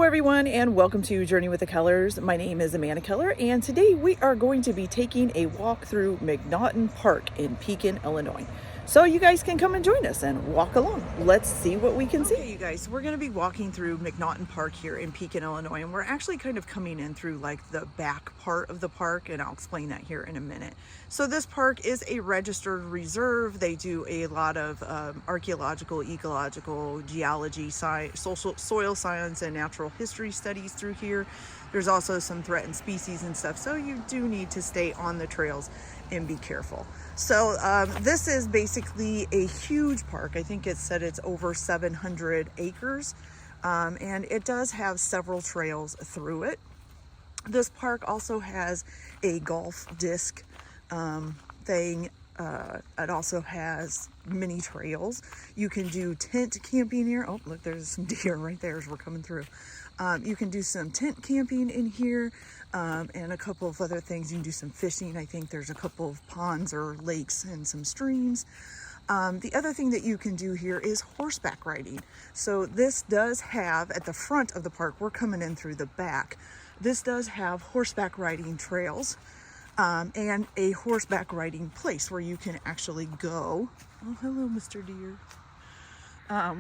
everyone, and welcome to Journey with the Colors. My name is Amanda Keller, and today we are going to be taking a walk through McNaughton Park in Pekin, Illinois. So you guys can come and join us and walk along. Let's see what we can see. Okay, you guys, we're going to be walking through McNaughton Park here in Pekin, Illinois, and we're actually kind of coming in through like the back part of the park, and I'll explain that here in a minute. So this park is a registered reserve. They do a lot of archaeological, ecological, geology, soil science, and natural history studies through here. There's also some threatened species and stuff, so you do need to stay on the trails and be careful. So this is basically a huge park. I think it said it's over 700 acres, and it does have several trails through it. This park also has a golf disc thing. It also has mini trails. You can do tent camping here. Oh, look, there's some deer right there as we're coming through. You can do some tent camping in here, and a couple of other things. You can do some fishing. I think there's a couple of ponds or lakes and some streams. The other thing that you can do here is horseback riding. So this does have, at the front of the park, we're coming in through the back, this does have horseback riding trails, and a horseback riding place where you can actually go. Oh, hello, Mr. Deer.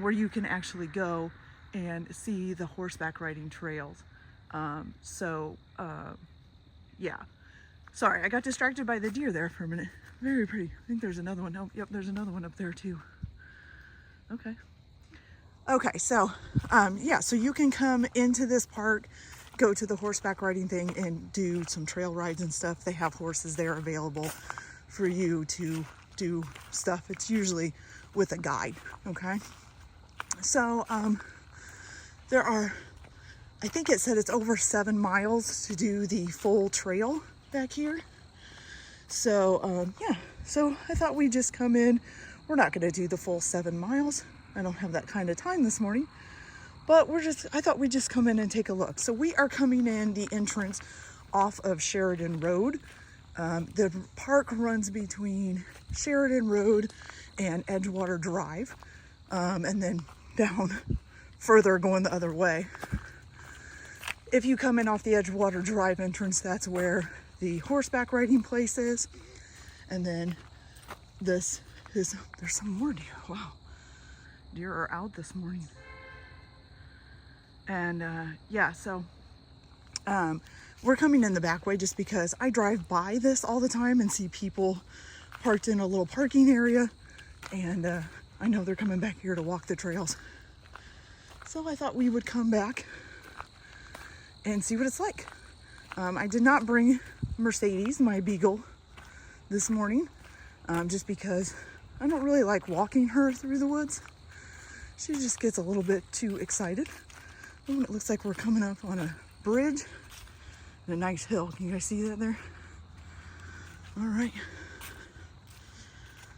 Where you can actually go and see the horseback riding trails. Yeah. Sorry, I got distracted by the deer there for a minute. Very pretty. I think there's another one. Oh, yep, there's another one up there too. Okay, so yeah, so you can come into this park, go to the horseback riding thing and do some trail rides and stuff. They have horses there available for you to do stuff. It's usually with a guide, okay? So there are, I think it said it's over 7 miles to do the full trail back here. So yeah, so I thought we'd just come in. We're not gonna do the full 7 miles. I don't have that kind of time this morning, but I thought we'd just come in and take a look. So we are coming in the entrance off of Sheridan Road. The park runs between Sheridan Road and Edgewater Drive, and then down further going the other way. If you come in off the Edgewater Drive entrance, that's where the horseback riding place is. And then this is, there's some more deer. Wow. Deer are out this morning. And yeah, so we're coming in the back way just because I drive by this all the time and see people parked in a little parking area. And I know they're coming back here to walk the trails. So I thought we would come back and see what it's like. I did not bring Mercedes, my beagle, this morning, just because I don't really like walking her through the woods. She just gets a little bit too excited. Oh, it looks like we're coming up on a bridge and a nice hill. Can you guys see that there? All right.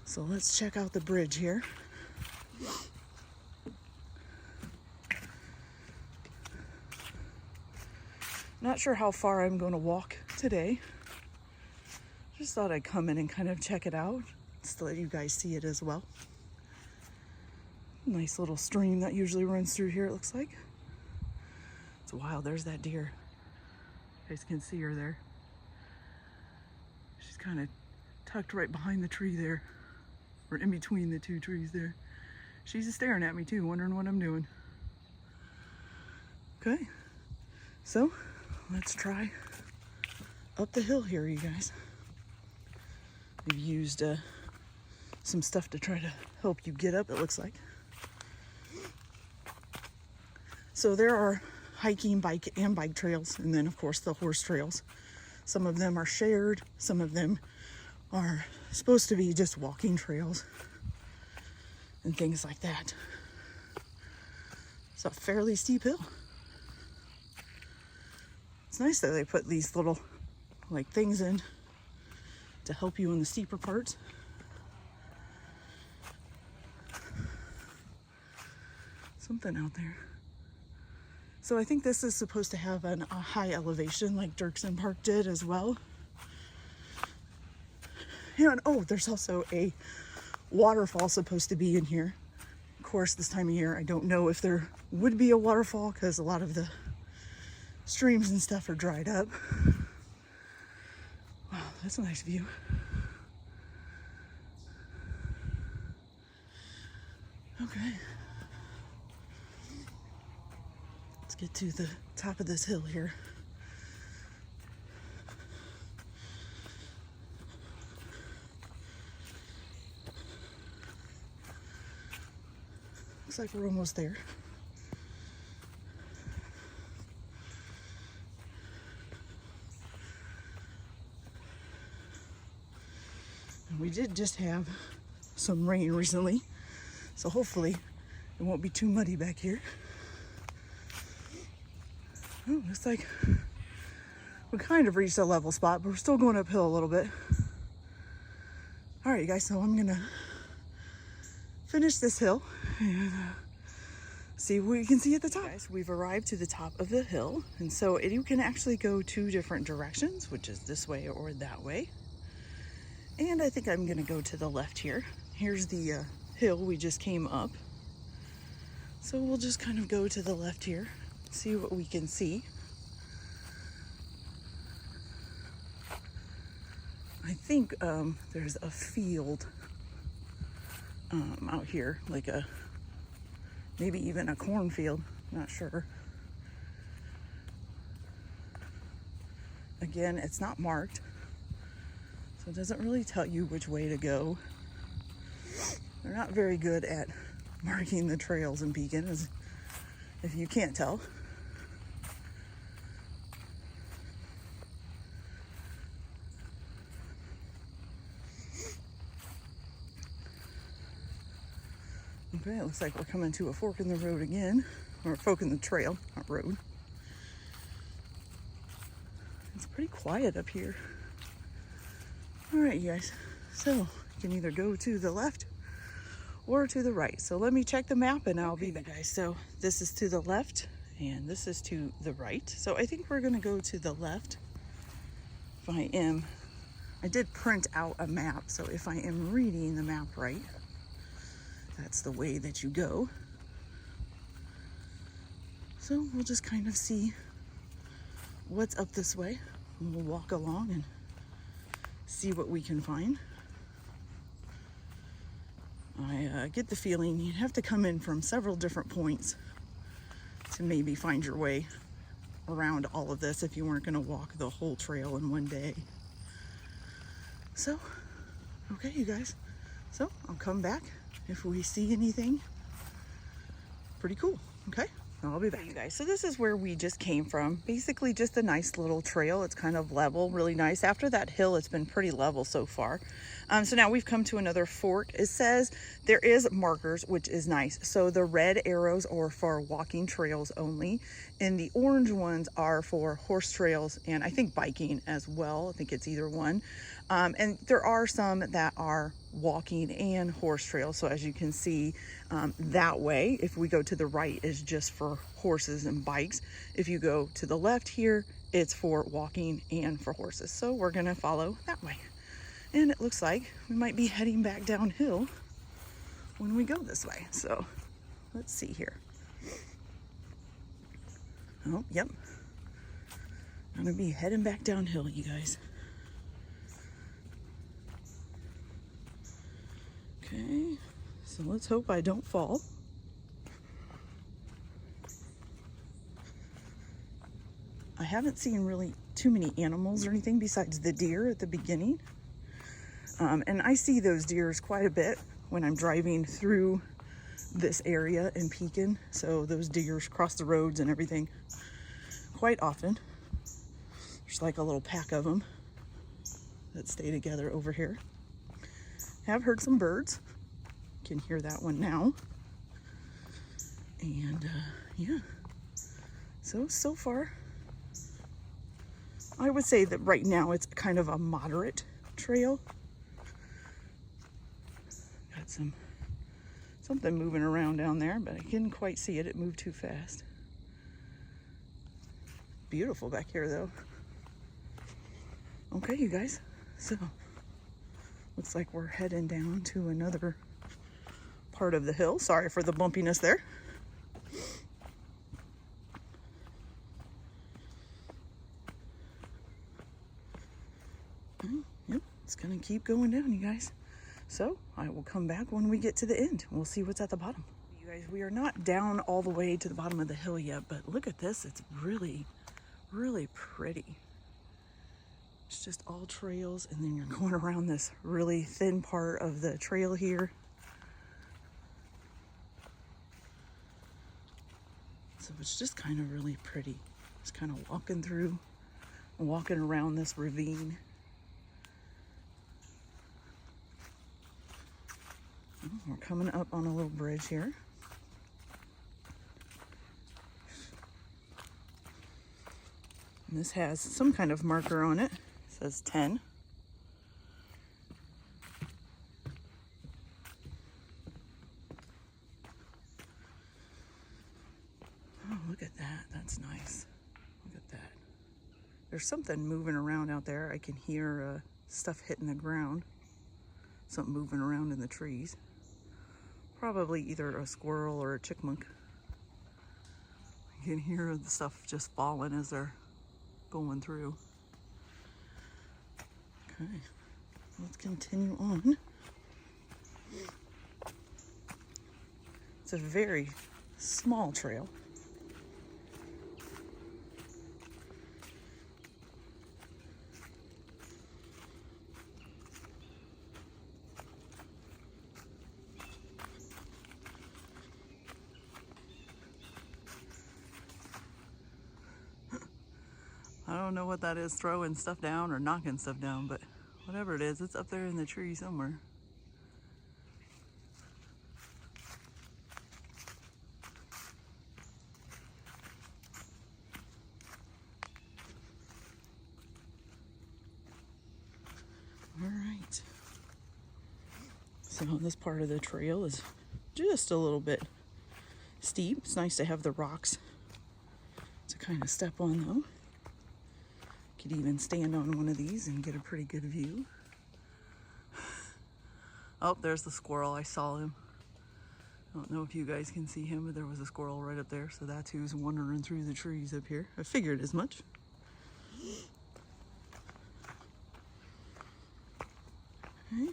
So let's check out the bridge here. Not sure how far I'm going to walk today. Just thought I'd come in and kind of check it out, just to let you guys see it as well. Nice little stream that usually runs through here, it looks like. It's wild. There's that deer. You guys can see her there. She's kind of tucked right behind the tree there, or in between the two trees there. She's staring at me too, wondering what I'm doing. Okay, so let's try up the hill here, you guys. They've used some stuff to try to help you get up, it looks like. So there are hiking, bike trails, and then of course the horse trails. Some of them are shared, some of them are supposed to be just walking trails and things like that. It's a fairly steep hill. It's nice that they put these little like things in to help you in the steeper parts. Something out there. So I think this is supposed to have a high elevation like Dirksen Park did as well. And oh, there's also a waterfall supposed to be in here. Of course, this time of year, I don't know if there would be a waterfall because a lot of the streams and stuff are dried up. Wow, that's a nice view. Okay. Let's get to the top of this hill here. Looks like we're almost there. And we did just have some rain recently, so hopefully it won't be too muddy back here. Oh, looks like we kind of reached a level spot, but we're still going uphill a little bit. All right, you guys, so I'm gonna finish this hill and see what we can see at the top. Guys, we've arrived to the top of the hill, and so you can actually go two different directions, which is this way or that way. And I think I'm gonna go to the left here. Here's the hill we just came up. So we'll just kind of go to the left here, see what we can see. I think there's a field out here, like maybe even a cornfield, not sure. Again, it's not marked, so it doesn't really tell you which way to go. They're not very good at marking the trails in Pekin, as if you can't tell. Okay, it looks like we're coming to a fork in the road again, or a fork in the trail, not road. It's pretty quiet up here. All right, you guys, so you can either go to the left or to the right. So let me check the map and I'll be back, guys. So this is to the left and this is to the right. So I think we're gonna go to the left. I did print out a map, so if I am reading the map right, that's the way that you go. So we'll just kind of see what's up this way. And we'll walk along and see what we can find. I get the feeling you'd have to come in from several different points to maybe find your way around all of this if you weren't going to walk the whole trail in one day. So, okay, you guys. So I'll come back if we see anything pretty cool. Okay, I'll be back, you guys. So this is where we just came from. Basically just a nice little trail. It's kind of level, really nice. After that hill, it's been pretty level so far. So now we've come to another fork. It says there is markers, which is nice. So the red arrows are for walking trails only, and the orange ones are for horse trails and I think biking as well. I think it's either one. And there are some that are walking and horse trails. So as you can see, that way, if we go to the right, is just for horses and bikes. If you go to the left here, it's for walking and for horses. So we're gonna follow that way. And it looks like we might be heading back downhill when we go this way. So let's see here. Oh, yep. I'm gonna be heading back downhill, you guys. Okay, so let's hope I don't fall. I haven't seen really too many animals or anything besides the deer at the beginning. And I see those deers quite a bit when I'm driving through this area in Pekin. So those deers cross the roads and everything quite often. There's like a little pack of them that stay together over here. Have heard some birds. Can hear that one now. And yeah, so far I would say that right now it's kind of a moderate trail. Got something moving around down there, but I couldn't quite see it. It moved too fast. Beautiful back here though. Okay, you guys, so looks like we're heading down to another part of the hill. Sorry for the bumpiness there. Okay, yep, it's gonna keep going down, you guys. So I will come back when we get to the end. We'll see what's at the bottom. You guys, we are not down all the way to the bottom of the hill yet, but look at this. It's really, really pretty. It's just all trails, and then you're going around this really thin part of the trail here. So it's just kind of really pretty. Just kind of walking through, walking around this ravine. We're coming up on a little bridge here. And this has some kind of marker on it. It says 10. Oh, look at that. That's nice. Look at that. There's something moving around out there. I can hear stuff hitting the ground. Something moving around in the trees. Probably either a squirrel or a chipmunk. You can hear the stuff just falling as they're going through. Okay, let's continue on. It's a very small trail. I don't know what that is, throwing stuff down or knocking stuff down, but whatever it is, it's up there in the tree somewhere. All right. So this part of the trail is just a little bit steep. It's nice to have the rocks to kind of step on though. Could even stand on one of these and get a pretty good view. Oh, there's the squirrel. I saw him. I don't know if you guys can see him, but there was a squirrel right up there. So that's who's wandering through the trees up here. I figured as much. Okay.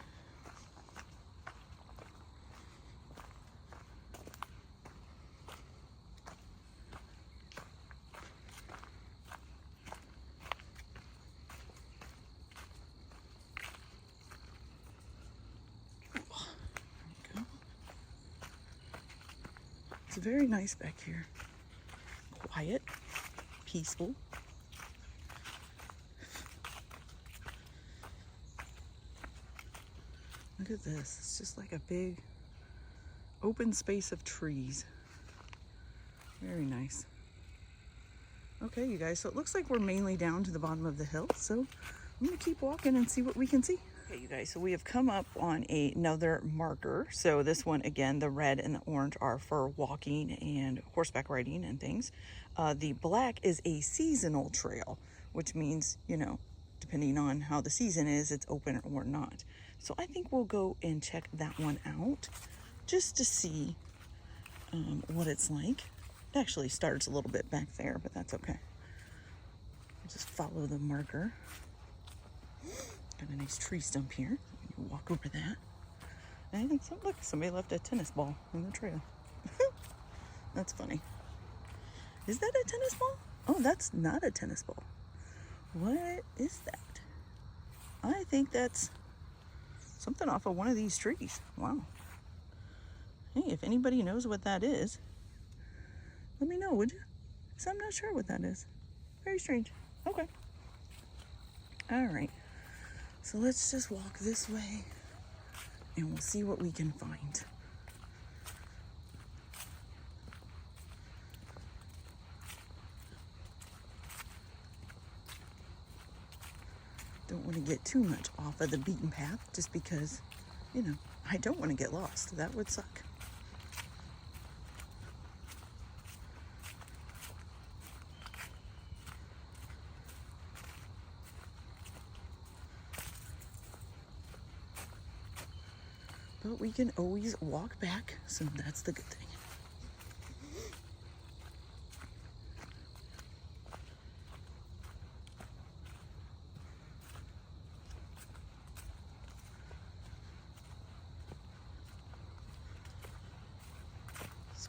It's very nice back here. Quiet, peaceful. Look at this. It's just like a big open space of trees. Very nice. Okay, you guys, so it looks like we're mainly down to the bottom of the hill. So I'm gonna keep walking and see what we can see. Okay, you guys, so we have come up on another marker. So this one, again, the red and the orange are for walking and horseback riding and things. The black is a seasonal trail, which means, you know, depending on how the season is, it's open or not. So I think we'll go and check that one out just to see what it's like. It actually starts a little bit back there, but that's okay. I'll just follow the marker. Got a nice tree stump here. You walk over that. And I think look, somebody left a tennis ball in the trail. That's funny. Is that a tennis ball? Oh, that's not a tennis ball. What is that? I think that's something off of one of these trees. Wow. Hey, if anybody knows what that is, let me know, would you? Because I'm not sure what that is. Very strange. Okay. All right. So let's just walk this way and we'll see what we can find. Don't want to get too much off of the beaten path just because, you know, I don't want to get lost. That would suck. But we can always walk back, so that's the good thing.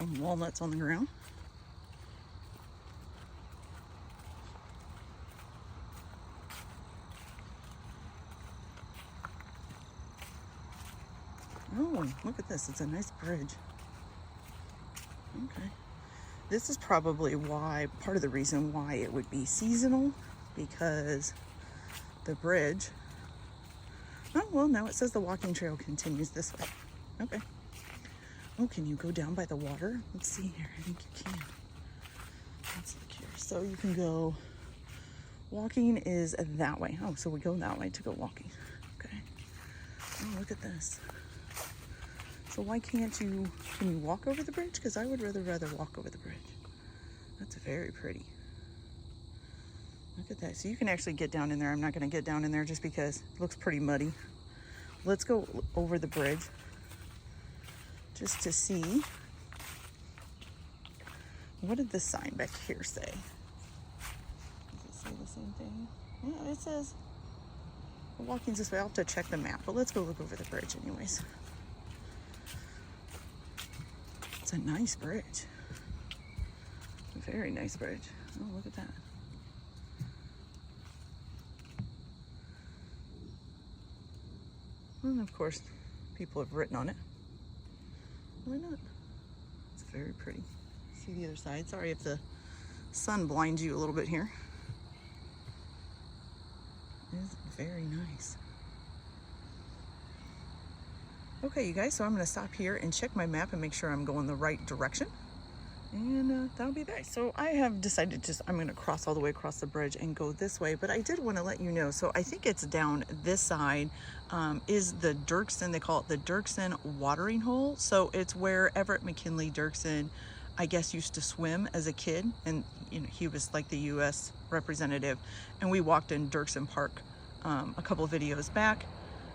Some walnuts on the ground. Oh, look at this. It's a nice bridge. Okay. This is probably why, part of the reason why it would be seasonal, because the bridge. Oh, well, now it says the walking trail continues this way. Okay. Oh, can you go down by the water? Let's see here. I think you can. Let's look here. So you can go, walking is that way. Oh, so we go that way to go walking. Okay. Oh, look at this. So why can't you, can you walk over the bridge? Because I would rather walk over the bridge. That's very pretty. Look at that. So you can actually get down in there. I'm not going to get down in there just because it looks pretty muddy. Let's go over the bridge just to see. What did this sign back here say? Does it say the same thing? Yeah, it says walking's this way. I'll have to check the map, but let's go look over the bridge anyways. It's a nice bridge. A very nice bridge. Oh, look at that. And of course, people have written on it. Why not? It's very pretty. See the other side? Sorry if the sun blinds you a little bit here. It is very nice. Okay, you guys, so I'm going to stop here and check my map and make sure I'm going the right direction. And that'll be that. So I have decided I'm going to cross all the way across the bridge and go this way. But I did want to let you know, so I think it's down this side is the Dirksen. They call it the Dirksen watering hole. So it's where Everett McKinley Dirksen, I guess, used to swim as a kid. And you know, he was like the U.S. representative. And we walked in Dirksen Park a couple of videos back.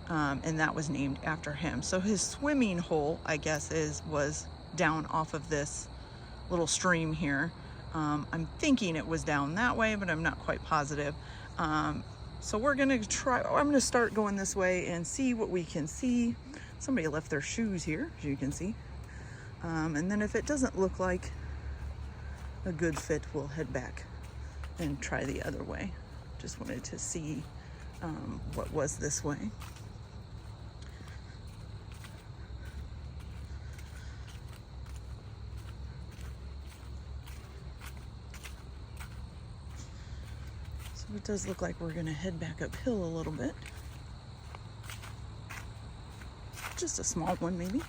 And that was named after him. So his swimming hole, I guess, was down off of this little stream here. I'm thinking it was down that way, but I'm not quite positive. So we're gonna try, I'm gonna start going this way and see what we can see. Somebody left their shoes here, as you can see. And then if it doesn't look like a good fit, we'll head back and try the other way. Just wanted to see what was this way. It does look like we're going to head back uphill a little bit. Just a small one, maybe.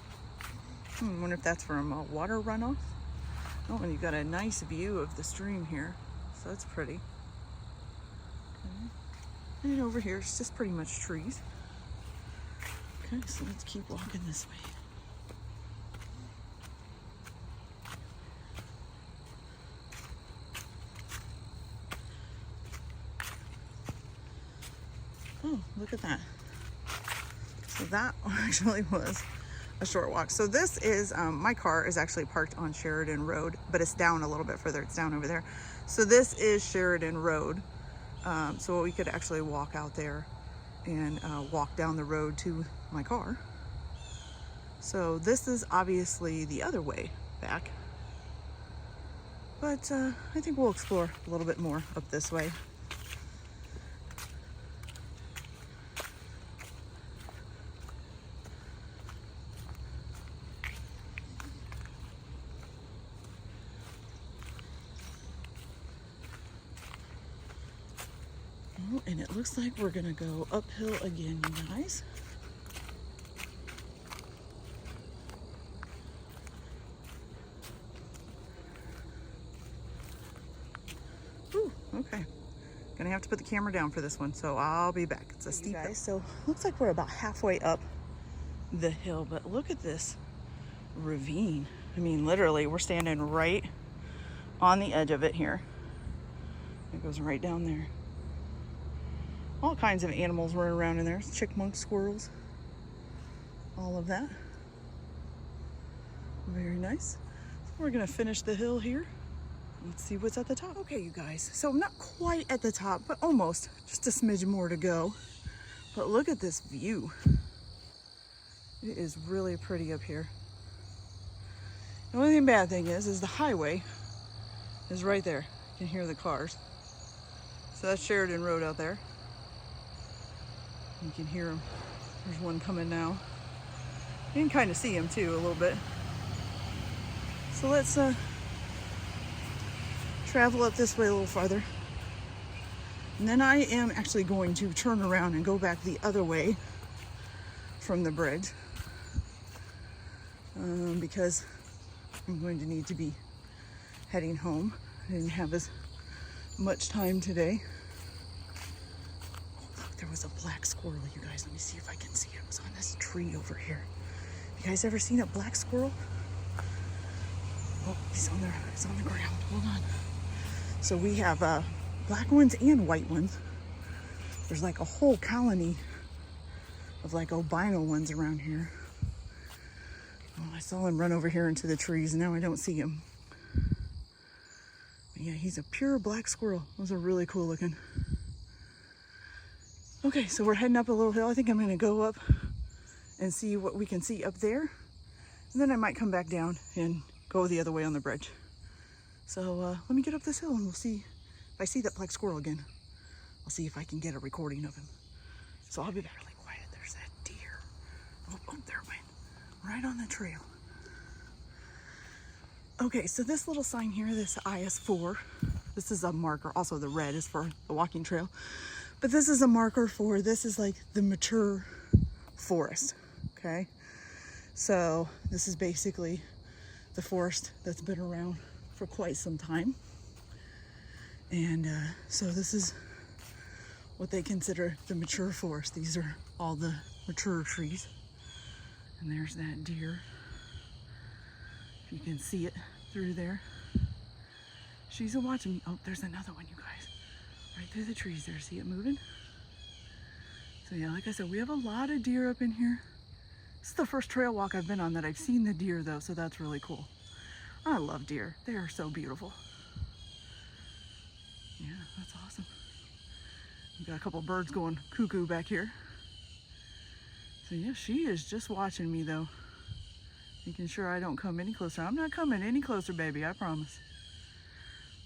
I wonder if that's from a water runoff. Oh, and you've got a nice view of the stream here, so that's pretty. Okay. And over here, it's just pretty much trees. Okay, so let's keep walking this way. Oh, look at that. So that actually was a short walk. So this is, my car is actually parked on Sheridan Road, but it's down a little bit further. It's down over there. So this is Sheridan Road. So we could actually walk out there and walk down the road to my car. So this is obviously the other way back. But I think we'll explore a little bit more up this way. And it looks like we're gonna go uphill again, you guys. Ooh, okay. Gonna have to put the camera down for this one, so I'll be back. It's a steep hill. So looks like we're about halfway up the hill, but look at this ravine. I mean, literally, we're standing right on the edge of it here. It goes right down there. All kinds of animals run around in there. Chipmunks, squirrels, all of that. Very nice. So we're gonna finish the hill here. Let's see what's at the top. Okay, you guys, so I'm not quite at the top, but almost, just a smidge more to go. But look at this view. It is really pretty up here. The only bad thing is the highway is right there. You can hear the cars. So that's Sheridan Road out there. You can hear them. There's one coming now. You can kind of see him too a little bit. So let's travel up this way a little farther. And then I am actually going to turn around and go back the other way from the bridge. Because I'm going to need to be heading home. I didn't have as much time today. Oh, look, there was a black squirrel, you guys. Let me see if I can see it. It was on this tree over here. You guys ever seen a black squirrel? Oh, he's on the ground. Hold on. So we have black ones and white ones. There's like a whole colony of like albino ones around here. Oh, I saw him run over here into the trees, and now I don't see him. But yeah, he's a pure black squirrel. Those are really cool looking. Okay, so we're heading up a little hill. I think I'm gonna go up and see what we can see up there. And then I might come back down and go the other way on the bridge. So let me get up this hill and we'll see if I see that black squirrel again. I'll see if I can get a recording of him. So I'll be back really quiet. There's that deer. Oh, there it went. Right on the trail. Okay, so this little sign here, this IS4, this is a marker. Also the red is for the walking trail. But this is a marker for, this is like the mature forest, okay? So this is basically the forest that's been around for quite some time. And so this is what they consider the mature forest. These are all the mature trees. And there's that deer. If you can see it through there. She's watching me. Oh, there's another one, you guys. Right through the trees there. See it moving? So yeah, like I said, we have a lot of deer up in here. This is the first trail walk I've been on that I've seen the deer though, so that's really cool. I love deer. They are so beautiful. Yeah, that's awesome. We've got a couple birds going cuckoo back here. So yeah, she is just watching me though. Making sure I don't come any closer. I'm not coming any closer, baby, I promise.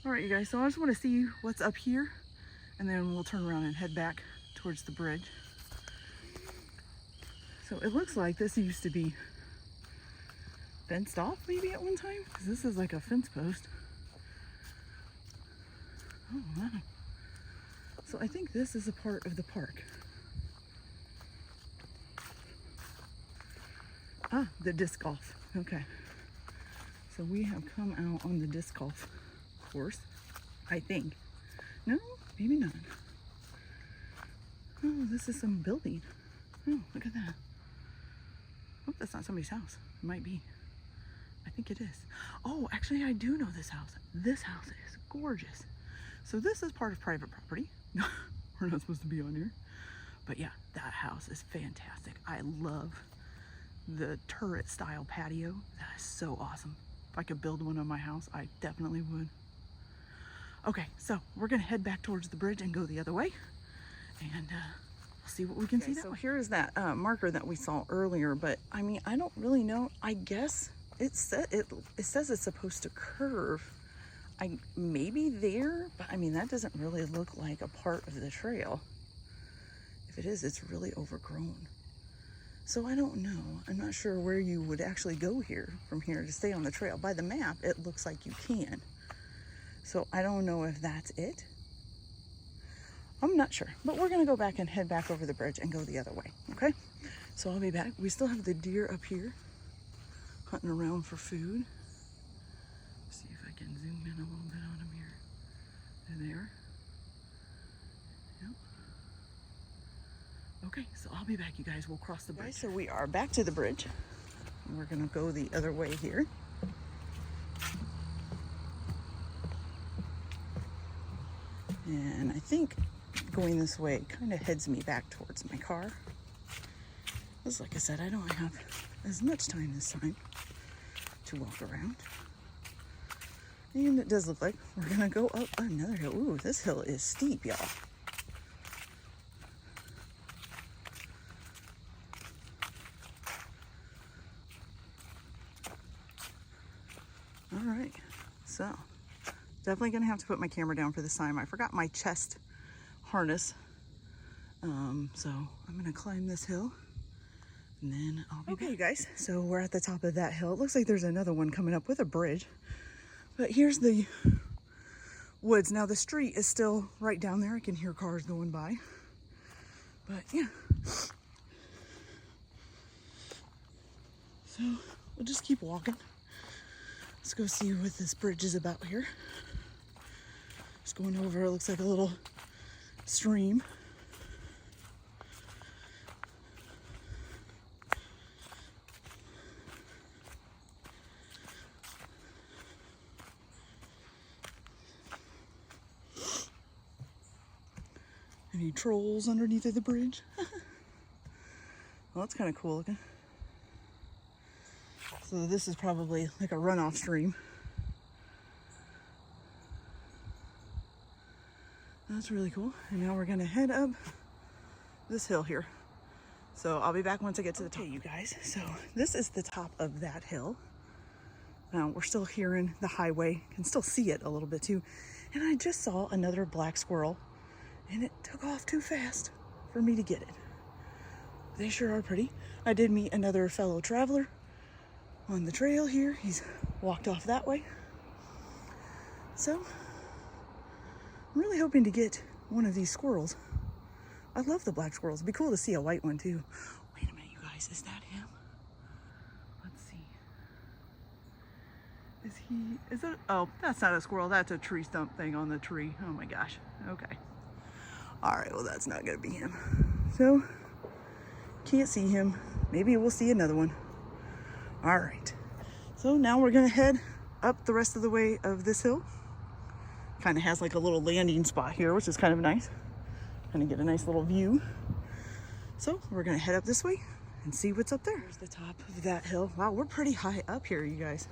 All right, you guys, so I just want to see what's up here and then we'll turn around and head back towards the bridge. So it looks like this used to be fenced off maybe at one time, because this is like a fence post. Oh, wow. So I think this is a part of the park. Ah, the disc golf. Okay. So we have come out on the disc golf course, I think. No, maybe not. Oh, this is some building. Oh, look at that. Oh, that's not somebody's house. It might be. I think it is. Oh, actually, I do know this house. This house is gorgeous. So this is part of private property. We're not supposed to be on here. But yeah, that house is fantastic. I love the turret style patio. That is so awesome. If I could build one on my house, I definitely would. Okay, so we're gonna head back towards the bridge and go the other way. And we'll see what we can see that way. Here is that marker that we saw earlier, but I mean, I don't really know. I guess it says it's supposed to curve. Maybe there, but I mean, that doesn't really look like a part of the trail. If it is, it's really overgrown. So I don't know. I'm not sure where you would actually go here from here to stay on the trail. By the map, it looks like you can. So I don't know if that's it. I'm not sure, but we're gonna go back and head back over the bridge and go the other way, okay? So I'll be back. We still have the deer up here, hunting around for food. See if I can zoom in a little bit on them here. They're there. Yep. Okay, so I'll be back, you guys. We'll cross the bridge. Okay, so we are back to the bridge. We're gonna go the other way here. And I think going this way kind of heads me back towards my car. Because like I said, I don't have as much time this time to walk around. And it does look like we're gonna go up another hill. Ooh, this hill is steep, y'all. So definitely gonna have to put my camera down for this time. I forgot my chest harness. So I'm gonna climb this hill and then I'll be back. You guys, so we're at the top of that hill. It looks like there's another one coming up with a bridge, but here's the woods. Now the street is still right down there. I can hear cars going by, but yeah. So we'll just keep walking. Let's go see what this bridge is about here. Just going over, it looks like a little stream. Any trolls underneath of the bridge? Well, that's kind of cool looking. So this is probably like a runoff stream. That's really cool. And now we're gonna head up this hill here. So I'll be back once I get to the top. Okay, you guys, so this is the top of that hill. Now we're still hearing the highway, can still see it a little bit too. And I just saw another black squirrel and it took off too fast for me to get it. They sure are pretty. I did meet another fellow traveler on the trail here. He's walked off that way. So I'm really hoping to get one of these squirrels. I love the black squirrels. It'd be cool to see a white one too. Wait a minute, you guys, is that him? Let's see. Is it, oh, that's not a squirrel. That's a tree stump thing on the tree. Oh my gosh. Okay. All right, well, that's not gonna be him. So, can't see him. Maybe we'll see another one. All right. So now we're gonna head up the rest of the way of this hill. Kind of has like a little landing spot here, which is kind of nice. Kind of get a nice little view. So we're gonna head up this way and see what's up there. Here's the top of that hill. Wow, we're pretty high up here, you guys.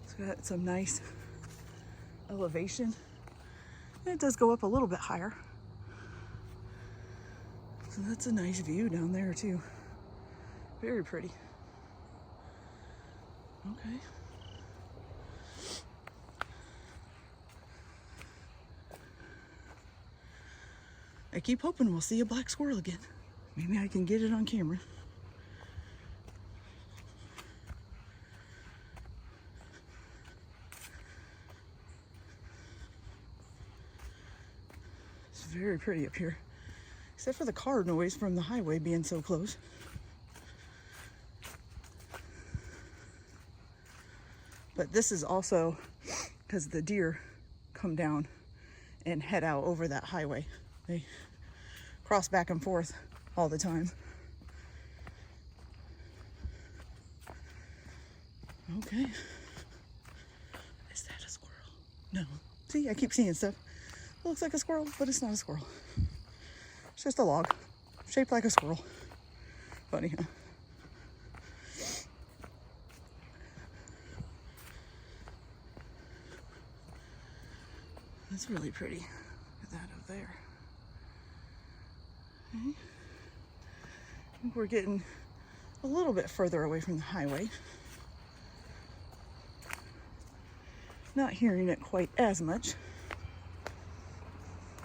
It's got some nice elevation. And it does go up a little bit higher. So that's a nice view down there too. Very pretty. Okay. I keep hoping we'll see a black squirrel again. Maybe I can get it on camera. It's very pretty up here. Except for the car noise from the highway being so close. But this is also because the deer come down and head out over that highway. They cross back and forth all the time. Okay. Is that a squirrel? No. See, I keep seeing stuff. It looks like a squirrel, but it's not a squirrel. It's just a log, shaped like a squirrel. Funny, huh? That's really pretty. Look at that up there. Okay. I think we're getting a little bit further away from the highway. Not hearing it quite as much.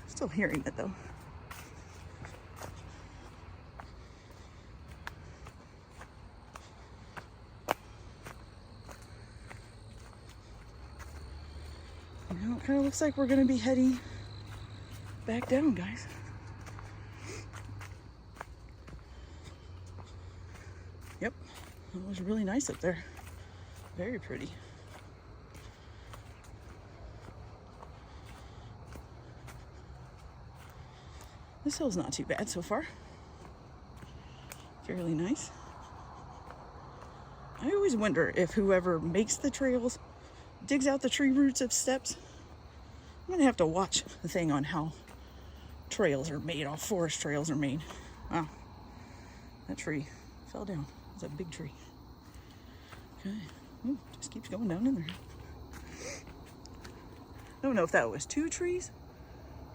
Still hearing it though. Now it kind of looks like we're going to be heading back down, guys. Yep, it was really nice up there. Very pretty. This hill's not too bad so far. Fairly nice. I always wonder if whoever makes the trails digs out the tree roots of steps. I'm gonna have to watch the thing on how trails are made, how forest trails are made. Wow, that tree fell down. It's a big tree. Okay, ooh, just keeps going down in there. I don't know if that was two trees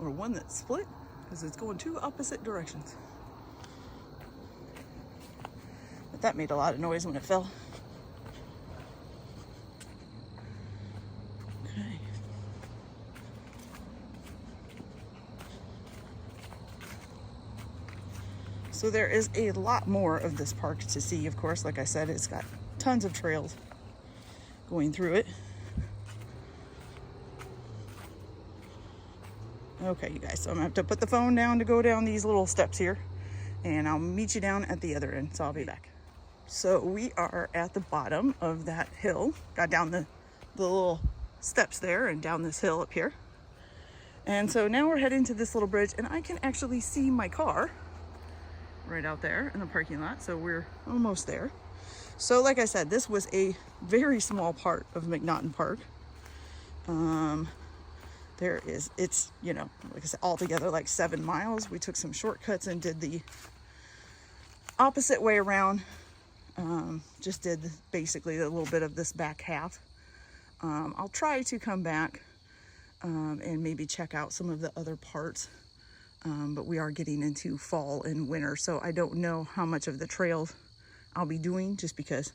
or one that split, because it's going two opposite directions. But that made a lot of noise when it fell. So there is a lot more of this park to see, of course. Like I said, it's got tons of trails going through it. Okay, you guys, so I'm gonna have to put the phone down to go down these little steps here, and I'll meet you down at the other end, so I'll be back. So we are at the bottom of that hill. Got down the little steps there and down this hill up here. And so now we're heading to this little bridge, and I can actually see my car right out there in the parking lot. So we're almost there. So like I said, this was a very small part of McNaughton Park. It's, you know, like I said, altogether like 7 miles. We took some shortcuts and did the opposite way around. Just did basically a little bit of this back half. I'll try to come back and maybe check out some of the other parts. But we are getting into fall and winter, so I don't know how much of the trails I'll be doing, just because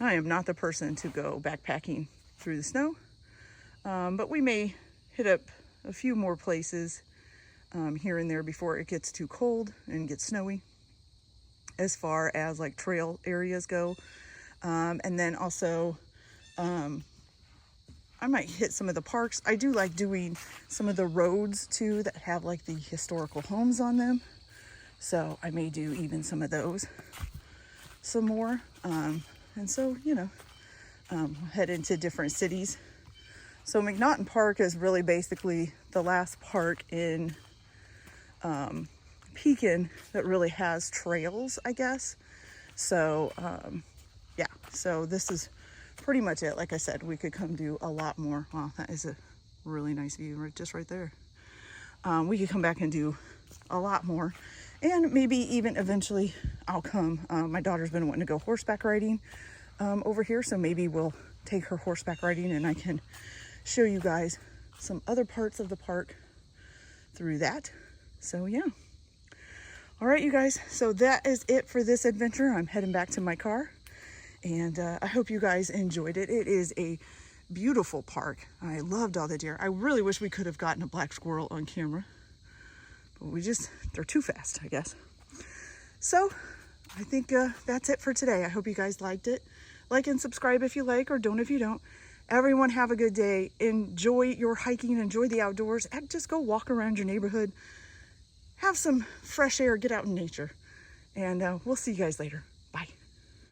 I am not the person to go backpacking through the snow. But we may hit up a few more places here and there before it gets too cold and gets snowy, as far as like trail areas go. And then also I might hit some of the parks. I do like doing some of the roads too that have like the historical homes on them. So I may do even some of those some more. And so, you know, head into different cities. So McNaughton Park is really basically the last park in Pekin that really has trails, I guess. So yeah, so this is pretty much it. Like I said, we could come do a lot more. Wow, that is a really nice view right there. We could come back and do a lot more, and maybe even eventually I'll come. My daughter's been wanting to go horseback riding over here, so maybe we'll take her horseback riding and I can show you guys some other parts of the park through that. So yeah. All right, you guys, so that is it for this adventure. I'm heading back to my car, and I hope you guys enjoyed it. It is a beautiful park. I loved all the deer. I really wish we could have gotten a black squirrel on camera, but they're too fast, I guess. So I think that's it for today. I hope you guys liked it. Like and subscribe if you like, or don't if you don't. Everyone have a good day. Enjoy your hiking, enjoy the outdoors, and just go walk around your neighborhood. Have some fresh air, get out in nature, and we'll see you guys later.